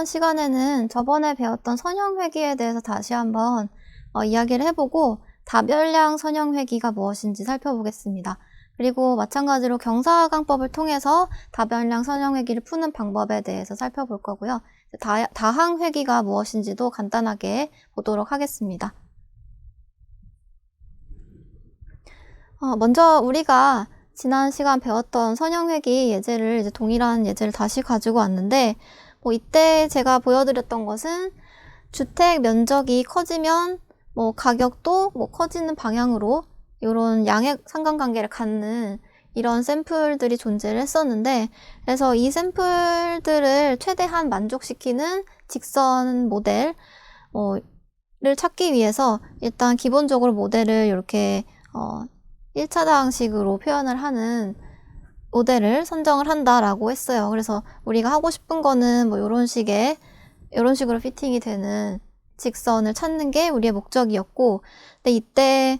이번 시간에는 저번에 배웠던 선형회귀에 대해서 다시 한번 이야기를 해보고 다별량 선형회귀가 무엇인지 살펴보겠습니다. 그리고 마찬가지로 경사강법을 통해서 다별량 선형회귀를 푸는 방법에 대해서 살펴볼 거고요. 다항회귀가 무엇인지도 간단하게 보도록 하겠습니다. 먼저 우리가 지난 시간 배웠던 선형회귀 예제를 이제 동일한 예제를 다시 가지고 왔는데 이때 제가 보여드렸던 것은 주택 면적이 커지면 가격도 커지는 방향으로 이런 양액 상관관계를 갖는 이런 샘플들이 존재를 했었는데, 그래서 이 샘플들을 최대한 만족시키는 직선 모델을 찾기 위해서 일단 기본적으로 모델을 이렇게 1차당식으로 표현을 하는 모델을 선정을 한다라고 했어요. 그래서 우리가 하고 싶은 거는 이런 식으로 피팅이 되는 직선을 찾는 게 우리의 목적이었고, 근데 이때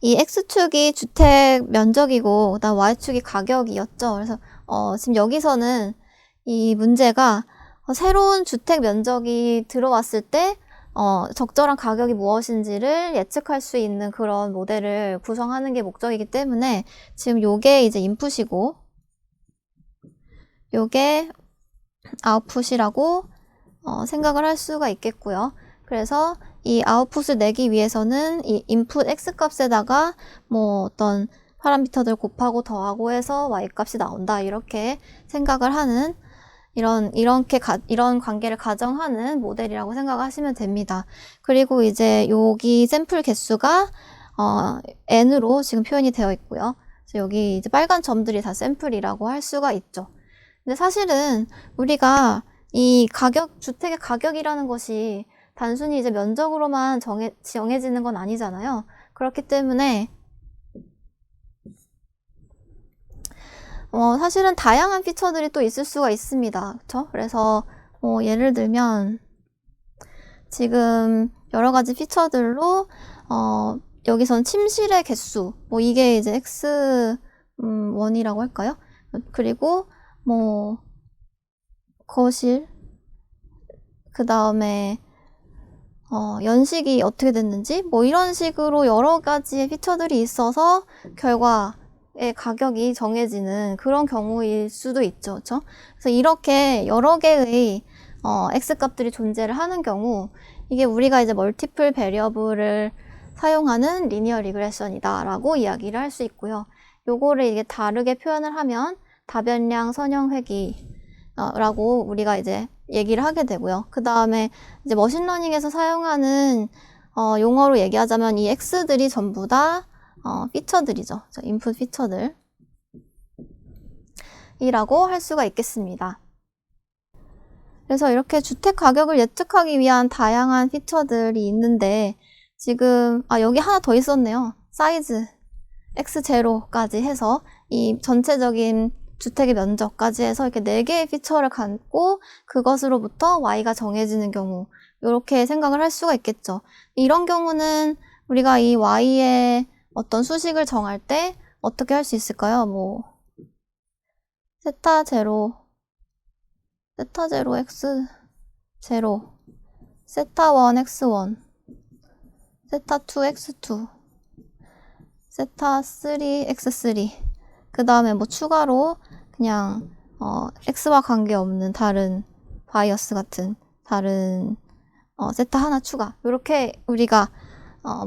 이 X축이 주택 면적이고 그다음 Y축이 가격이었죠. 그래서 지금 여기서는 이 문제가 새로운 주택 면적이 들어왔을 때 적절한 가격이 무엇인지를 예측할 수 있는 그런 모델을 구성하는 게 목적이기 때문에 지금 요게 이제 인풋이고 요게 아웃풋이라고 생각을 할 수가 있겠고요. 그래서 이 아웃풋을 내기 위해서는 이 인풋 X값에다가 어떤 파라미터들 곱하고 더하고 해서 Y값이 나온다, 이렇게 생각을 하는 이런 관계를 가정하는 모델이라고 생각하시면 됩니다. 그리고 이제 여기 샘플 개수가 n으로 지금 표현이 되어 있고요. 그래서 여기 이제 빨간 점들이 다 샘플이라고 할 수가 있죠. 근데 사실은 우리가 이 주택의 가격이라는 것이 단순히 이제 면적으로만 정해지는 건 아니잖아요. 그렇기 때문에 사실은 다양한 피처들이 또 있을 수가 있습니다. 그쵸? 그래서 예를 들면 지금 여러 가지 피처들로 여기선 침실의 개수, 이게 이제 X1이라고 할까요? 그리고 거실, 그 다음에 연식이 어떻게 됐는지 이런 식으로 여러 가지의 피처들이 있어서 결과의 가격이 정해지는 그런 경우일 수도 있죠. 그렇죠? 그래서 이렇게 여러 개의 X값들이 존재를 하는 경우, 이게 우리가 이제 멀티플 베리어블을 사용하는 리니어 리그레션이다 라고 이야기를 할 수 있고요. 요거를 이게 다르게 표현을 하면 다변량 선형회귀 라고 우리가 이제 얘기를 하게 되고요. 그 다음에 이제 머신러닝에서 사용하는 용어로 얘기하자면 이 X들이 전부 다 피처들이죠. 인풋 피처들 이라고 할 수가 있겠습니다. 그래서 이렇게 주택 가격을 예측하기 위한 다양한 피처들이 있는데, 지금 여기 하나 더 있었네요. 사이즈 X0까지 해서 이 전체적인 주택의 면적까지 해서 이렇게 4개의 피처를 갖고 그것으로부터 Y가 정해지는 경우, 이렇게 생각을 할 수가 있겠죠. 이런 경우는 우리가 이 Y의 어떤 수식을 정할 때 어떻게 할 수 있을까요? 세타0 X0, 세타1 X1, 세타2 X2, 세타3 X3, 그 다음에 추가로 그냥 X와 관계없는 다른 바이어스 같은 다른 세타 하나 추가, 이렇게 우리가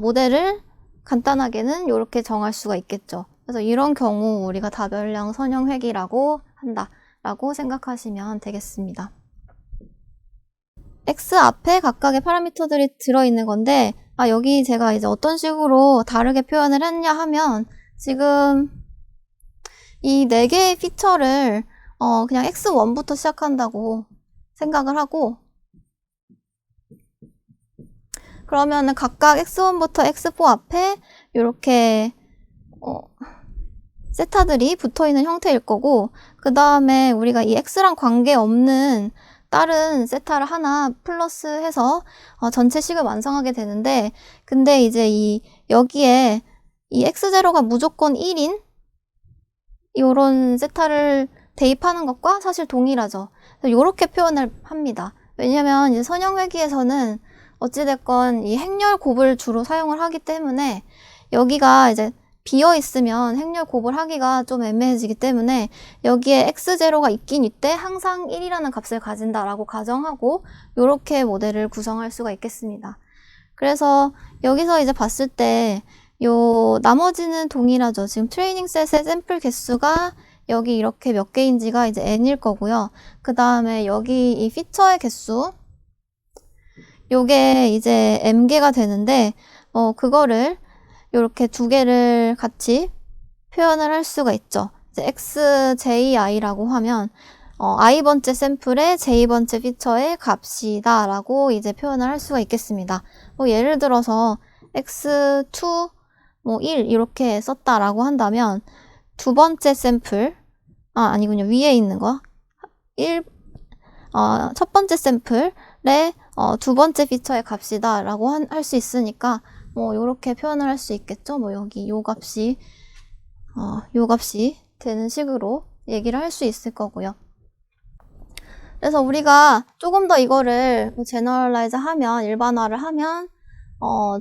모델을 간단하게는 이렇게 정할 수가 있겠죠. 그래서 이런 경우 우리가 다별량 선형회귀라고 한다라고 생각하시면 되겠습니다. X 앞에 각각의 파라미터들이 들어있는 건데, 여기 제가 이제 어떤 식으로 다르게 표현을 했냐 하면, 지금 이 4개의 피처를 그냥 X1부터 시작한다고 생각을 하고, 그러면은 각각 X1부터 X4 앞에 이렇게 세타들이 붙어있는 형태일 거고, 그 다음에 우리가 이 X랑 관계없는 다른 세타를 하나 플러스 해서 전체 식을 완성하게 되는데, 근데 이제 여기에 이 X0가 무조건 1인 이런 세타를 대입하는 것과 사실 동일하죠. 이렇게 표현을 합니다. 왜냐면 이제 선형회귀에서는 어찌됐건 이 행렬 곱을 주로 사용을 하기 때문에 여기가 이제 비어 있으면 행렬 곱을 하기가 좀 애매해지기 때문에 여기에 x0가 있긴 있대 항상 1이라는 값을 가진다라고 가정하고 이렇게 모델을 구성할 수가 있겠습니다. 그래서 여기서 이제 봤을 때 요 나머지는 동일하죠. 지금 트레이닝 셋의 샘플 개수가 여기 이렇게 몇 개인지가 이제 n일 거고요. 그 다음에 여기 이 피처의 개수 요게 이제 m개가 되는데 그거를 요렇게 두 개를 같이 표현을 할 수가 있죠. 이제 xji라고 하면 i번째 샘플의 j번째 피처의 값이다 라고 이제 표현을 할 수가 있겠습니다. 예를 들어서 x2 1 이렇게 썼다라고 한다면 두 번째 샘플 아니군요. 위에 있는 거 첫 번째 샘플의 두 번째 피처의 값이다 라고 할 수 있으니까 요렇게 표현을 할 수 있겠죠. 여기 요 값이 되는 식으로 얘기를 할 수 있을 거고요. 그래서 우리가 조금 더 이거를 제너럴라이즈 하면, 일반화를 하면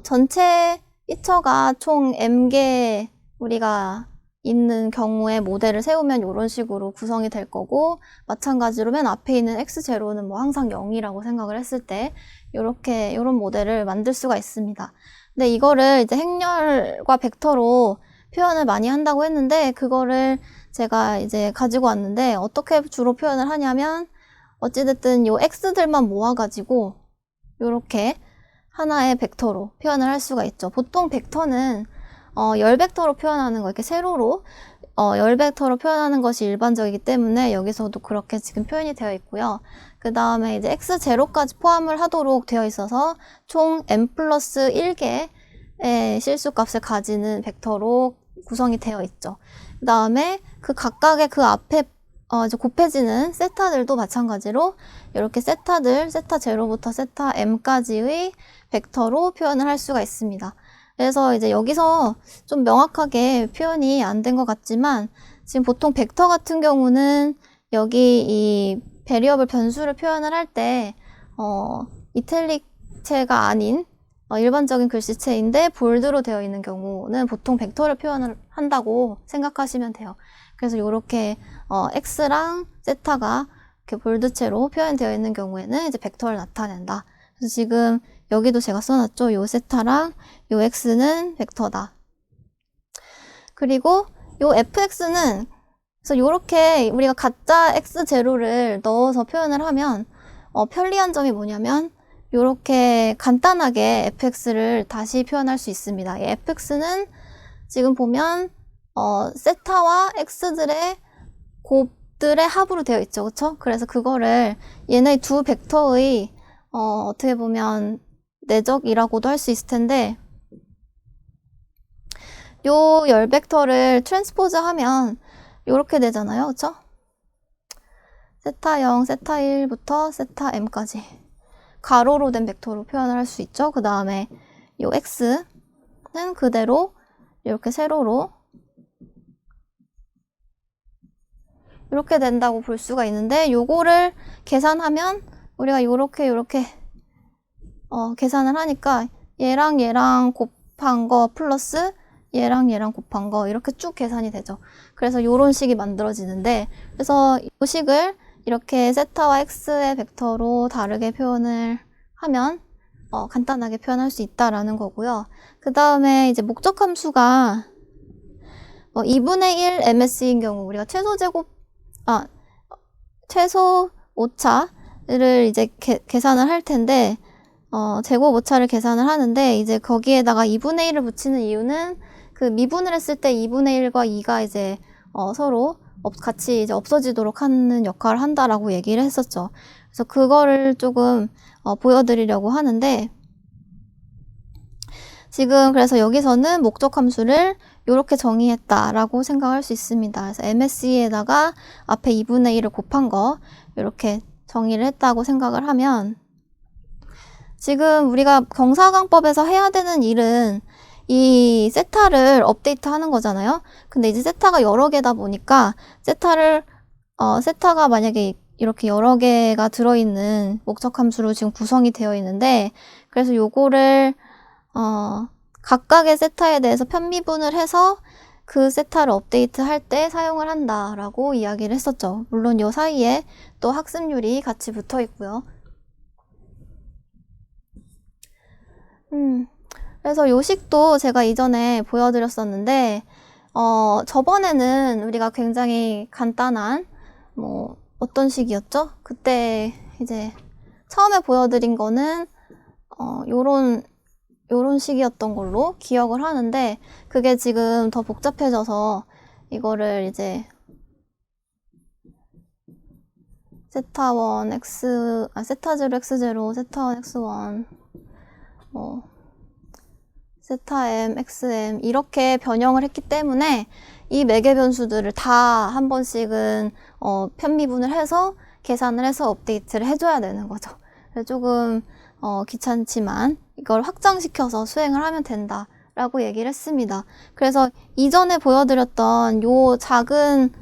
전체 피처가 총 m개 우리가 있는 경우에 모델을 세우면 이런 식으로 구성이 될 거고, 마찬가지로 맨 앞에 있는 x0는 항상 0이라고 생각을 했을 때 이런 모델을 만들 수가 있습니다. 근데 이거를 이제 행렬과 벡터로 표현을 많이 한다고 했는데, 그거를 제가 이제 가지고 왔는데 어떻게 주로 표현을 하냐면, 어찌됐든 요 x들만 모아가지고 요렇게 하나의 벡터로 표현을 할 수가 있죠. 보통 벡터는 열 벡터로 표현하는 거, 이렇게 세로로 열 벡터로 표현하는 것이 일반적이기 때문에 여기서도 그렇게 지금 표현이 되어 있고요. 그 다음에 이제 x0까지 포함을 하도록 되어 있어서 총 m 플러스 1개의 실수값을 가지는 벡터로 구성이 되어 있죠. 그 다음에 그 각각의 그 앞에 이제 곱해지는 세타들도 마찬가지로 이렇게 세타들, 세타 0부터 세타 m까지의 벡터로 표현을 할 수가 있습니다. 그래서 이제 여기서 좀 명확하게 표현이 안 된 것 같지만, 지금 보통 벡터 같은 경우는 여기 이 베리어블 변수를 표현을 할 때 이탈릭체가 아닌 일반적인 글씨체인데 볼드로 되어 있는 경우는 보통 벡터를 표현을 한다고 생각하시면 돼요. 그래서 이렇게 x랑 세타가 이렇게 볼드체로 표현되어 있는 경우에는 이제 벡터를 나타낸다. 그래서 지금 여기도 제가 써놨죠. 요 세타랑 요 x는 벡터다. 그리고 요 fx는 그래서 요렇게 우리가 가짜 x0를 넣어서 표현을 하면 편리한 점이 뭐냐면 요렇게 간단하게 fx를 다시 표현할 수 있습니다. 이 fx는 지금 보면 세타와 x들의 곱들의 합으로 되어 있죠. 그쵸? 그래서 그거를 얘네 두 벡터의 어떻게 보면 내적이라고도 할 수 있을 텐데, 요 열 벡터를 트랜스포즈 하면 요렇게 되잖아요. 그쵸? 세타 0, 세타 1부터 세타 m까지 가로로 된 벡터로 표현을 할 수 있죠. 그 다음에 요 x는 그대로 이렇게 세로로 이렇게 된다고 볼 수가 있는데, 요거를 계산하면 우리가 요렇게 계산을 하니까 얘랑 얘랑 곱한 거 플러스 얘랑 얘랑 곱한 거 이렇게 쭉 계산이 되죠. 그래서 요런 식이 만들어지는데, 그래서 이 식을 이렇게 세타와 x의 벡터로 다르게 표현을 하면 간단하게 표현할 수 있다라는 거고요. 그 다음에 이제 목적 함수가 2분의 1 MS인 경우 우리가 최소 오차를 이제 계산을 할 텐데, 제곱 오차를 계산을 하는데, 이제 거기에다가 2분의 1을 붙이는 이유는 그 미분을 했을 때 2분의 1과 2가 이제 서로 같이 이제 없어지도록 하는 역할을 한다라고 얘기를 했었죠. 그래서 그거를 조금 보여드리려고 하는데, 지금 그래서 여기서는 목적 함수를 이렇게 정의했다라고 생각할 수 있습니다. 그래서 MSE에다가 앞에 2분의 1을 곱한 거 이렇게 정의를 했다고 생각을 하면, 지금 우리가 경사강법에서 해야 되는 일은 이 세타를 업데이트 하는 거잖아요. 근데 이제 세타가 여러 개다 보니까 세타를 세타가 만약에 이렇게 여러 개가 들어있는 목적 함수로 지금 구성이 되어 있는데, 그래서 요거를 각각의 세타에 대해서 편미분을 해서 그 세타를 업데이트 할 때 사용을 한다라고 이야기를 했었죠. 물론 요 사이에 또 학습률이 같이 붙어 있고요. 그래서 요 식도 제가 이전에 보여드렸었는데, 저번에는 우리가 굉장히 간단한, 어떤 식이었죠? 그때 이제 처음에 보여드린 거는, 요런 식이었던 걸로 기억을 하는데, 그게 지금 더 복잡해져서 이거를 이제 세타1 x, 세타0 x0, 세타1 x1, 세타 m, xm 이렇게 변형을 했기 때문에 이 매개 변수들을 다 한 번씩은 편미분을 해서 계산을 해서 업데이트를 해줘야 되는 거죠. 그래서 조금 귀찮지만 이걸 확장시켜서 수행을 하면 된다라고 얘기를 했습니다. 그래서 이전에 보여드렸던 요 작은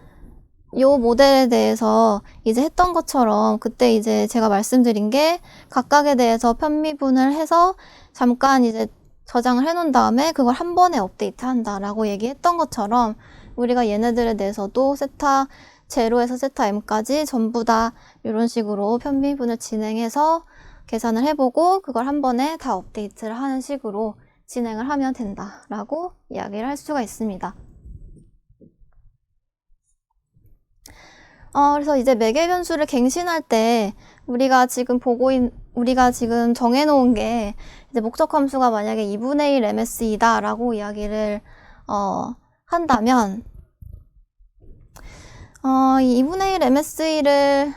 요 모델에 대해서 이제 했던 것처럼 그때 이제 제가 말씀드린 게 각각에 대해서 편미분을 해서 잠깐 이제 저장을 해놓은 다음에 그걸 한 번에 업데이트 한다라고 얘기했던 것처럼 우리가 얘네들에 대해서도 세타 0에서 세타 m까지 전부 다 이런 식으로 편미분을 진행해서 계산을 해보고 그걸 한 번에 다 업데이트를 하는 식으로 진행을 하면 된다라고 이야기를 할 수가 있습니다. 그래서 이제 매개 변수를 갱신할 때 우리가 지금 정해놓은 게 이제 목적 함수가 만약에 2분의 1 MS이다 라고 이야기를 한다면 이 2분의 1 MS를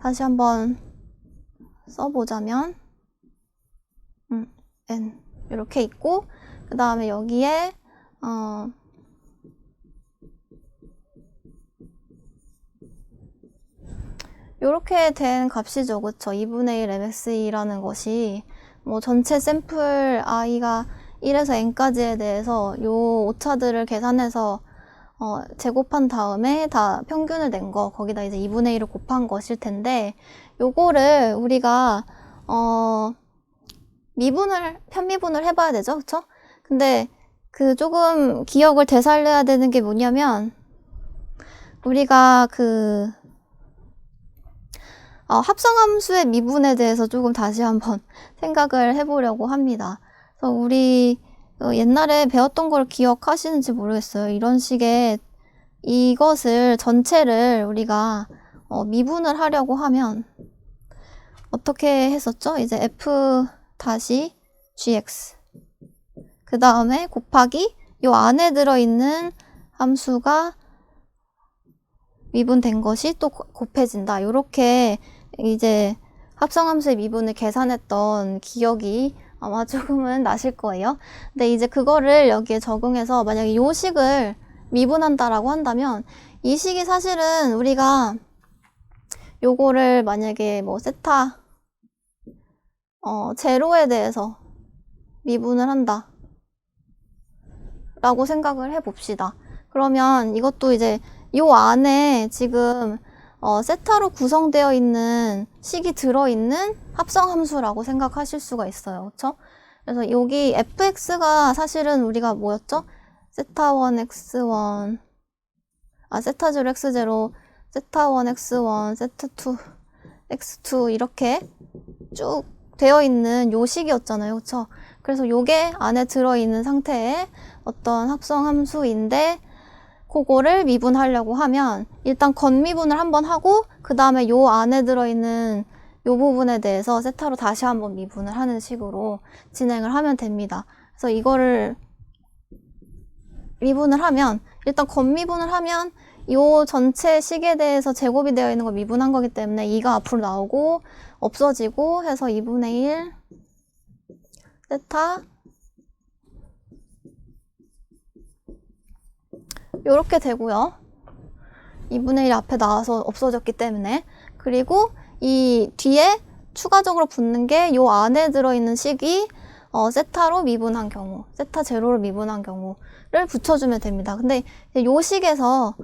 다시 한번 써보자면 n 이렇게 있고 그 다음에 여기에 이렇게 된 값이죠. 그쵸? 2분의 1 MSE라는 것이 전체 샘플 i가 1에서 n까지에 대해서 요 오차들을 계산해서 제곱한 다음에 다 평균을 낸 거, 거기다 이제 2분의 1을 곱한 것일 텐데 요거를 우리가 편미분을 해봐야 되죠. 그쵸? 근데 그 조금 기억을 되살려야 되는 게 뭐냐면 우리가 합성함수의 미분에 대해서 조금 다시 한번 생각을 해보려고 합니다. 그래서 우리 옛날에 배웠던 걸 기억하시는지 모르겠어요. 이런 식의 이것을 전체를 우리가 미분을 하려고 하면 어떻게 했었죠? 이제 f-gx 그 다음에 곱하기 요 안에 들어있는 함수가 미분된 것이 또 곱해진다. 요렇게 이제 합성함수의 미분을 계산했던 기억이 아마 조금은 나실 거예요. 근데 이제 그거를 여기에 적용해서 만약에 요 식을 미분한다라고 한다면 이 식이 사실은 우리가 요거를 만약에 세타 0에 대해서 미분을 한다 라고 생각을 해봅시다. 그러면 이것도 이제 요 안에 지금 세타로 구성되어 있는 식이 들어있는 합성함수라고 생각하실 수가 있어요. 그쵸? 그래서 여기 fx가 사실은 우리가 뭐였죠? 세타1 x1 세타0 x0 세타1 x1 세타2 x2 이렇게 쭉 되어 있는 요 식이었잖아요. 그쵸? 그래서 요게 안에 들어있는 상태의 어떤 합성함수인데 그거를 미분하려고 하면 일단 겉미분을 한번 하고 그 다음에 요 안에 들어있는 요 부분에 대해서 세타로 다시 한번 미분을 하는 식으로 진행을 하면 됩니다. 그래서 이거를 미분을 하면 일단 겉미분을 하면 요 전체 식에 대해서 제곱이 되어 있는 걸 미분한 거기 때문에 2가 앞으로 나오고 없어지고 해서 2분의 1 세타 요렇게 되고요. 2분의 1 앞에 나와서 없어졌기 때문에. 그리고 이 뒤에 추가적으로 붙는 게 요 안에 들어있는 식이 세타로 미분한 경우, 세타 제로로 미분한 경우를 붙여주면 됩니다. 근데 요 식에서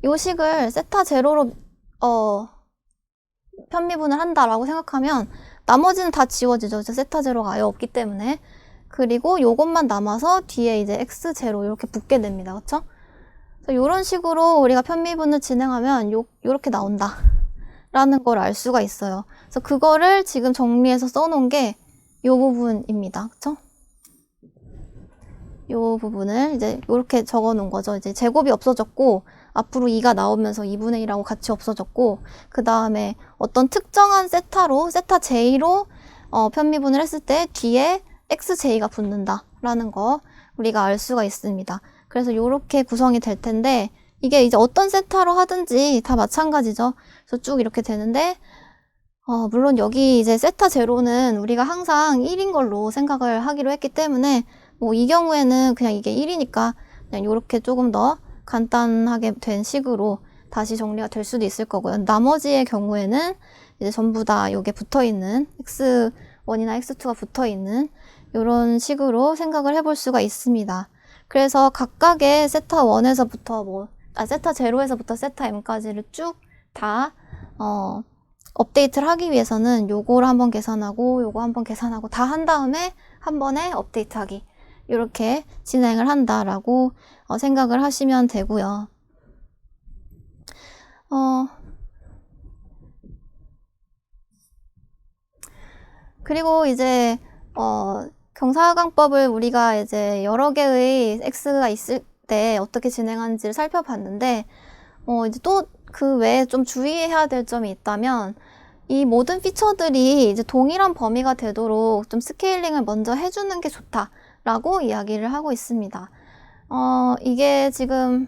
요 식을 세타 제로로 편미분을 한다라고 생각하면 나머지는 다 지워지죠. 세타 제로가 아예 없기 때문에. 그리고 요것만 남아서 뒤에 이제 x 제로 이렇게 붙게 됩니다. 그쵸? 그래서 이런 식으로 우리가 편미분을 진행하면 요렇게 나온다 라는 걸 알 수가 있어요. 그래서 그거를 지금 정리해서 써놓은 게 요 부분입니다. 그쵸? 요 부분을 이제 요렇게 적어 놓은 거죠. 이제 제곱이 없어졌고 앞으로 2가 나오면서 2분의 1하고 같이 없어졌고 그 다음에 어떤 특정한 세타로 세타 j로 편미분을 했을 때 뒤에 xj가 붙는다 라는 거 우리가 알 수가 있습니다. 그래서 요렇게 구성이 될 텐데 이게 이제 어떤 세타로 하든지 다 마찬가지죠. 그래서 쭉 이렇게 되는데 물론 여기 이제 세타 제로는 우리가 항상 1인 걸로 생각을 하기로 했기 때문에 뭐 이 경우에는 그냥 이게 1이니까 그냥 요렇게 조금 더 간단하게 된 식으로 다시 정리가 될 수도 있을 거고요. 나머지의 경우에는 이제 전부 다 요게 붙어 있는 x1이나 x2가 붙어 있는 요런 식으로 생각을 해볼 수가 있습니다. 그래서 각각의 세타 1에서부터 세타 0에서부터 세타 m까지를 쭉 다 업데이트를 하기 위해서는 요거를 한번 계산하고 요거 한번 계산하고 다 한 다음에 한 번에 업데이트하기 이렇게 진행을 한다라고 생각을 하시면 되고요. 그리고 이제 경사각법을 우리가 이제 여러 개의 x가 있을 때 어떻게 진행하는지를 살펴봤는데 이제 또 그 외에 좀 주의해야 될 점이 있다면 이 모든 피처들이 이제 동일한 범위가 되도록 좀 스케일링을 먼저 해주는 게 좋다라고 이야기를 하고 있습니다. 이게 지금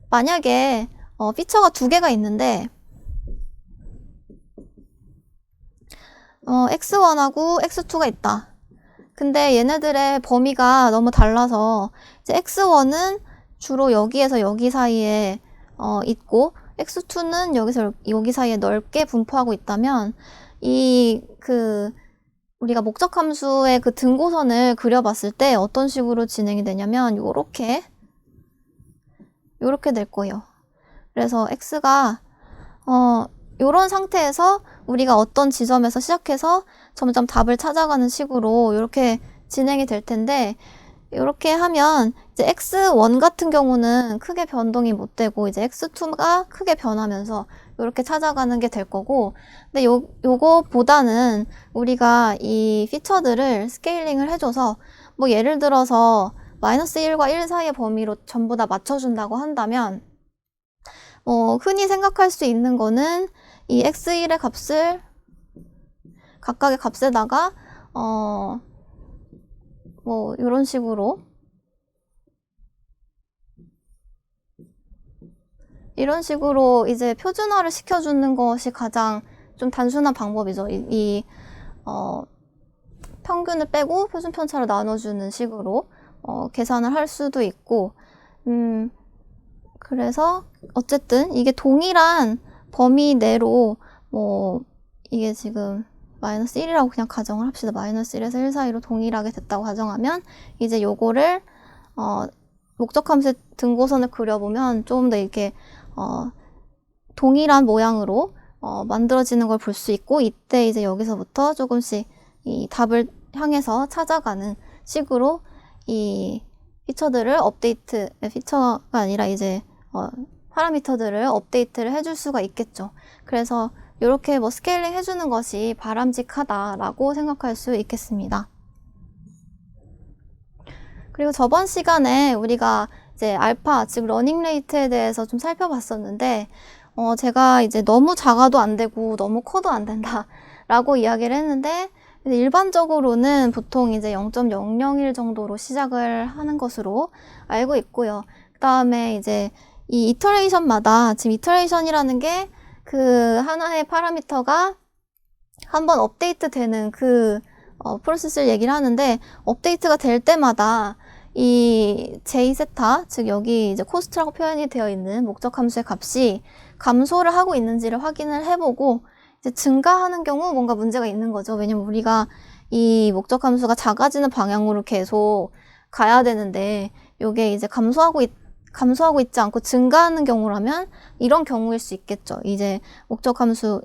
만약에 피처가 두 개가 있는데 x1하고 x2가 있다. 근데 얘네들의 범위가 너무 달라서 이제 x1은 주로 여기에서 여기 사이에 있고 x2는 여기서 여기 사이에 넓게 분포하고 있다면 우리가 목적 함수의 그 등고선을 그려봤을 때 어떤 식으로 진행이 되냐면 요렇게 될 거예요. 그래서 x가 요런 상태에서 우리가 어떤 지점에서 시작해서 점점 답을 찾아가는 식으로 이렇게 진행이 될 텐데 이렇게 하면 이제 x1 같은 경우는 크게 변동이 못 되고 이제 x2가 크게 변하면서 이렇게 찾아가는 게 될 거고 근데 요거보다는 우리가 이 피처들을 스케일링을 해줘서 뭐 예를 들어서 -1과 1 사이의 범위로 전부 다 맞춰준다고 한다면 흔히 생각할 수 있는 거는 이 x1의 값을 각각의 값에다가 이런 식으로 이제 표준화를 시켜주는 것이 가장 좀 단순한 방법이죠. 평균을 빼고 표준 편차로 나눠주는 식으로 계산을 할 수도 있고 그래서 어쨌든 이게 동일한 범위 내로 이게 지금 -1이라고 그냥 가정을 합시다. -1에서 1 사이로 동일하게 됐다고 가정하면 이제 요거를 목적함수의 등고선을 그려보면 좀 더 이렇게 동일한 모양으로 만들어지는 걸 볼 수 있고 이때 이제 여기서부터 조금씩 이 답을 향해서 찾아가는 식으로 이 피처가 아니라 이제 파라미터들을 업데이트를 해줄 수가 있겠죠. 그래서 이렇게 스케일링 해주는 것이 바람직하다라고 생각할 수 있겠습니다. 그리고 저번 시간에 우리가 이제 알파, 즉 러닝 레이트에 대해서 좀 살펴봤었는데 제가 이제 너무 작아도 안 되고 너무 커도 안 된다라고 이야기를 했는데 일반적으로는 보통 이제 0.001 정도로 시작을 하는 것으로 알고 있고요. 그 다음에 이제 이 이터레이션마다 지금 이터레이션이라는 게 그 하나의 파라미터가 한번 업데이트 되는 그 프로세스를 얘기를 하는데 업데이트가 될 때마다 이 J세타, 즉 여기 이제 코스트라고 표현이 되어 있는 목적 함수의 값이 감소를 하고 있는지를 확인을 해보고 이제 증가하는 경우 뭔가 문제가 있는 거죠. 왜냐면 우리가 이 목적 함수가 작아지는 방향으로 계속 가야 되는데 이게 이제 감소하고 감소하고 있지 않고 증가하는 경우라면 이런 경우일 수 있겠죠. 이제 목적 함수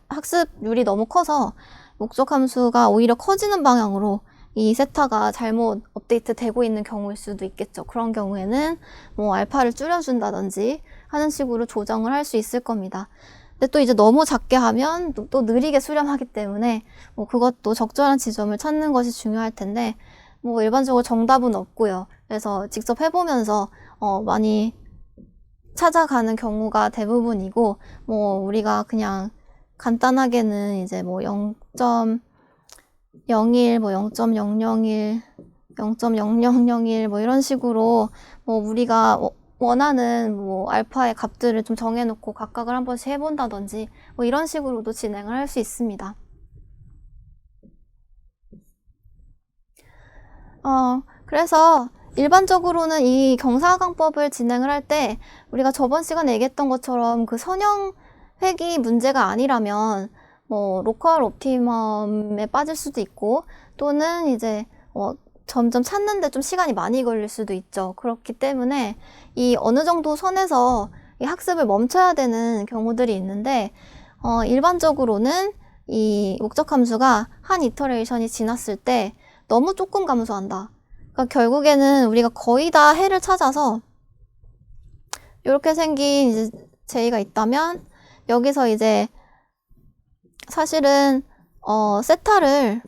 학습률이 너무 커서 목적 함수가 오히려 커지는 방향으로 이 세타가 잘못 업데이트 되고 있는 경우일 수도 있겠죠. 그런 경우에는 뭐 알파를 줄여준다든지 하는 식으로 조정을 할 수 있을 겁니다. 근데 또 이제 너무 작게 하면 또 느리게 수렴하기 때문에 뭐 그것도 적절한 지점을 찾는 것이 중요할 텐데 뭐 일반적으로 정답은 없고요. 그래서 직접 해보면서 많이 찾아가는 경우가 대부분이고 뭐 우리가 그냥 간단하게는 이제 뭐 0.01, 뭐 0.001, 0.0001 뭐 이런 식으로 뭐 우리가 원하는 뭐 알파의 값들을 좀 정해놓고 각각을 한 번씩 해본다든지 뭐 이런 식으로도 진행을 할 수 있습니다. 그래서 일반적으로는 이 경사강법을 진행을 할 때 우리가 저번 시간에 얘기했던 것처럼 그 선형 획이 문제가 아니라면 뭐 로컬 옵티멈에 빠질 수도 있고 또는 이제 점점 찾는데 좀 시간이 많이 걸릴 수도 있죠. 그렇기 때문에 이 어느 정도 선에서 이 학습을 멈춰야 되는 경우들이 있는데 일반적으로는 이 목적 함수가 한 이터레이션이 지났을 때 너무 조금 감소한다. 그러니까 결국에는 우리가 거의 다 해를 찾아서 이렇게 생긴 이제 J가 있다면 여기서 이제 사실은 세타를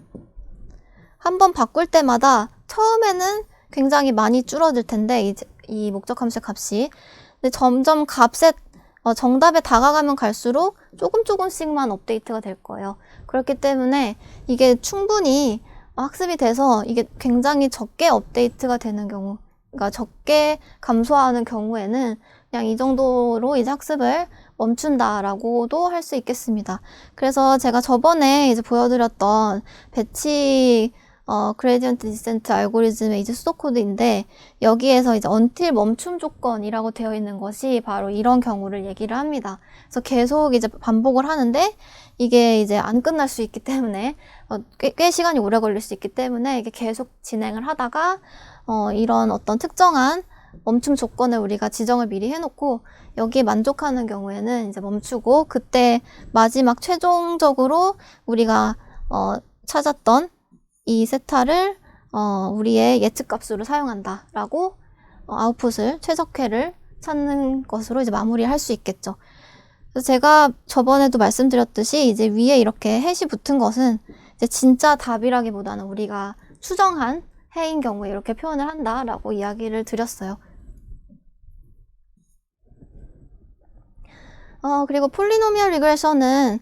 한번 바꿀 때마다 처음에는 굉장히 많이 줄어들 텐데 이 목적 함수의 값이 근데 점점 정답에 다가가면 갈수록 조금씩만 업데이트가 될 거예요. 그렇기 때문에 이게 충분히 학습이 돼서 이게 굉장히 적게 업데이트가 되는 경우, 그러니까 적게 감소하는 경우에는 그냥 이 정도로 이제 학습을 멈춘다라고도 할 수 있겠습니다. 그래서 제가 저번에 이제 보여드렸던 배치 그레디언트 디센트 알고리즘의 이제 수도 코드인데 여기에서 이제 until 멈춤 조건이라고 되어 있는 것이 바로 이런 경우를 얘기를 합니다. 그래서 계속 이제 반복을 하는데 이게 이제 안 끝날 수 있기 때문에 꽤 시간이 오래 걸릴 수 있기 때문에 이게 계속 진행을 하다가 이런 어떤 특정한 멈춤 조건을 우리가 지정을 미리 해놓고 여기에 만족하는 경우에는 이제 멈추고 그때 마지막 최종적으로 우리가 찾았던 이 세타를 우리의 예측값으로 사용한다 라고 아웃풋을 최적회를 찾는 것으로 이제 마무리할 수 있겠죠. 그래서 제가 저번에도 말씀드렸듯이 이제 위에 이렇게 해시 붙은 것은 이제 진짜 답이라기보다는 우리가 추정한 해인 경우에 이렇게 표현을 한다라고 이야기를 드렸어요. 그리고 폴리노미얼 리그레션은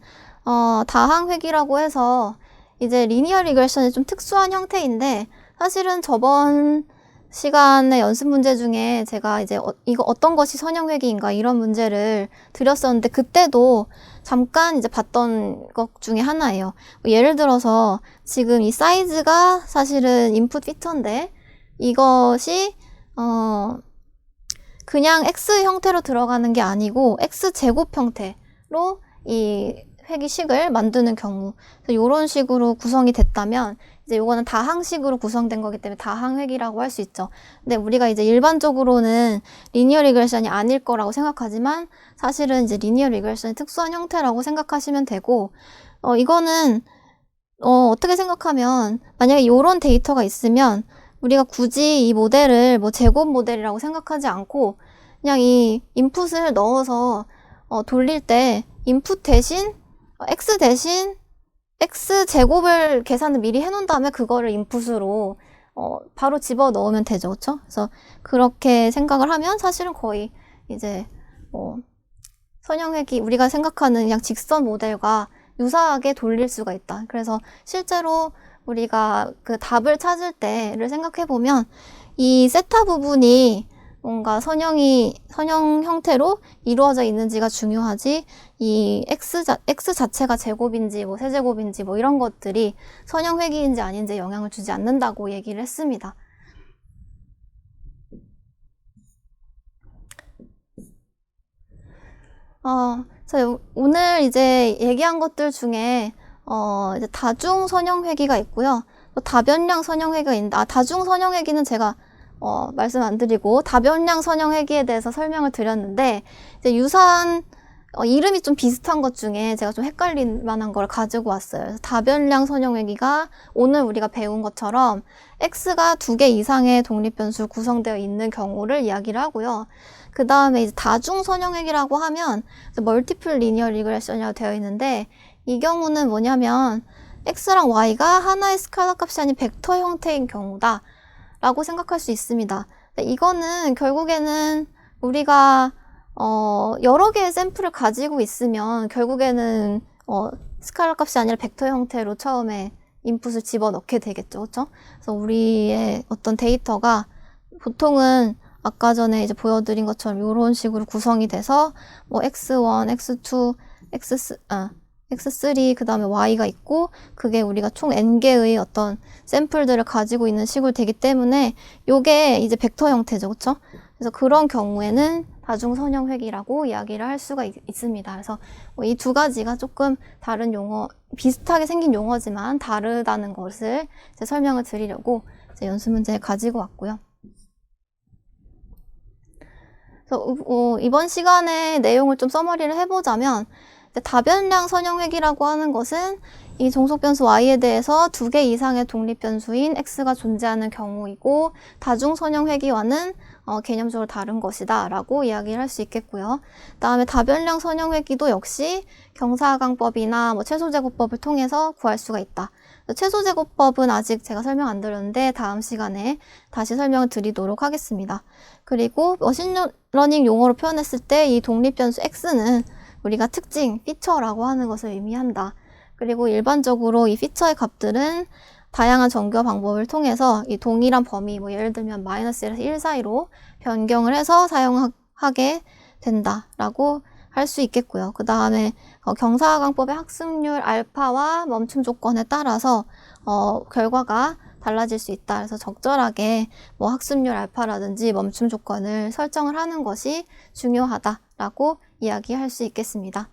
다항획이라고 해서 이제 리니어 리그레션이 좀 특수한 형태인데 사실은 저번 시간의 연습 문제 중에 제가 이제 이거 어떤 것이 선형회귀인가 이런 문제를 드렸었는데 그때도 잠깐 이제 봤던 것 중에 하나예요. 예를 들어서 지금 이 사이즈가 사실은 인풋 피처인데 이것이 그냥 x 형태로 들어가는 게 아니고 x 제곱 형태로 이 회귀식을 만드는 경우 이런 식으로 구성이 됐다면 이제 요거는 다항식으로 구성된 거기 때문에 다항획이라고 할 수 있죠. 근데 우리가 이제 일반적으로는 리니어 리그레션이 아닐 거라고 생각하지만 사실은 이제 리니어 리그레션의 특수한 형태라고 생각하시면 되고 이거는 어떻게 생각하면 만약에 요런 데이터가 있으면 우리가 굳이 이 모델을 뭐 제곱 모델이라고 생각하지 않고 그냥 이 인풋을 넣어서 돌릴 때 인풋 대신 x 대신 x 제곱을 계산을 미리 해놓은 다음에 그거를 인풋으로 바로 집어 넣으면 되죠, 그렇죠? 그래서 그렇게 생각을 하면 사실은 거의 이제 선형회귀 우리가 생각하는 그냥 직선 모델과 유사하게 돌릴 수가 있다. 그래서 실제로 우리가 그 답을 찾을 때를 생각해 보면 이 세타 부분이 뭔가 선형 형태로 이루어져 있는지가 중요하지 이 x 자체가 제곱인지 뭐 세제곱인지 뭐 이런 것들이 선형 회귀인지 아닌지 영향을 주지 않는다고 얘기를 했습니다. 그래서 오늘 이제 얘기한 것들 중에 이제 다중 선형 회귀가 있고요. 또 다변량 선형 회귀가 있는데 다중 선형 회귀는 제가 말씀 안 드리고 다변량 선형회귀에 대해서 설명을 드렸는데, 이제 유사한 이름이 좀 비슷한 것 중에 제가 좀 헷갈릴 만한 걸 가지고 왔어요. 그래서 다변량 선형회귀가 오늘 우리가 배운 것처럼 x가 2개 이상의 독립변수 구성되어 있는 경우를 이야기를 하고요. 그 다음에 이제 다중 선형회귀라고 하면 멀티플 리니어 리그레션이라고 되어 있는데, 이 경우는 뭐냐면 x랑 y가 하나의 스칼라 값이 아닌 벡터 형태인 경우다 라고 생각할 수 있습니다. 이거는 결국에는 우리가 여러 개의 샘플을 가지고 있으면 결국에는 스칼라 값이 아니라 벡터 형태로 처음에 인풋을 집어넣게 되겠죠. 그렇죠? 그래서 우리의 어떤 데이터가 보통은 아까 전에 이제 보여드린 것처럼 이런 식으로 구성이 돼서 뭐 x1, x2, x3, 그 다음에 y가 있고, 그게 우리가 총 n개의 어떤 샘플들을 가지고 있는 식으로 되기 때문에 요게 이제 벡터 형태죠. 그렇죠? 그래서 그런 경우에는 다중선형회귀라고 이야기를 할 수가 있습니다. 그래서 이 두 가지가 조금 다른 용어, 비슷하게 생긴 용어지만 다르다는 것을 이제 설명을 드리려고 이제 연습 문제 가지고 왔고요. 그래서 이번 시간에 내용을 좀 서머리를 해보자면, 다변량 선형회귀라고 하는 것은 이 종속변수 y에 대해서 2개 이상의 독립변수인 x가 존재하는 경우이고, 다중선형회귀와는 개념적으로 다른 것이다 라고 이야기를 할 수 있겠고요. 그 다음에 다변량 선형회귀도 역시 경사각법이나 뭐 최소제곱법을 통해서 구할 수가 있다. 최소제곱법은 아직 제가 설명 안 드렸는데 다음 시간에 다시 설명을 드리도록 하겠습니다. 그리고 머신러닝 용어로 표현했을 때 이 독립변수 x는 우리가 특징, 피처라고 하는 것을 의미한다. 그리고 일반적으로 이 피처의 값들은 다양한 정규화 방법을 통해서 이 동일한 범위, 뭐 예를 들면 -1에서 1 사이로 변경을 해서 사용하게 된다라고 할 수 있겠고요. 그 다음에 경사각법의 학습률 알파와 멈춤 조건에 따라서 결과가 달라질 수 있다. 그래서 적절하게 뭐 학습률 알파라든지 멈춤 조건을 설정을 하는 것이 중요하다라고 이야기할 수 있겠습니다.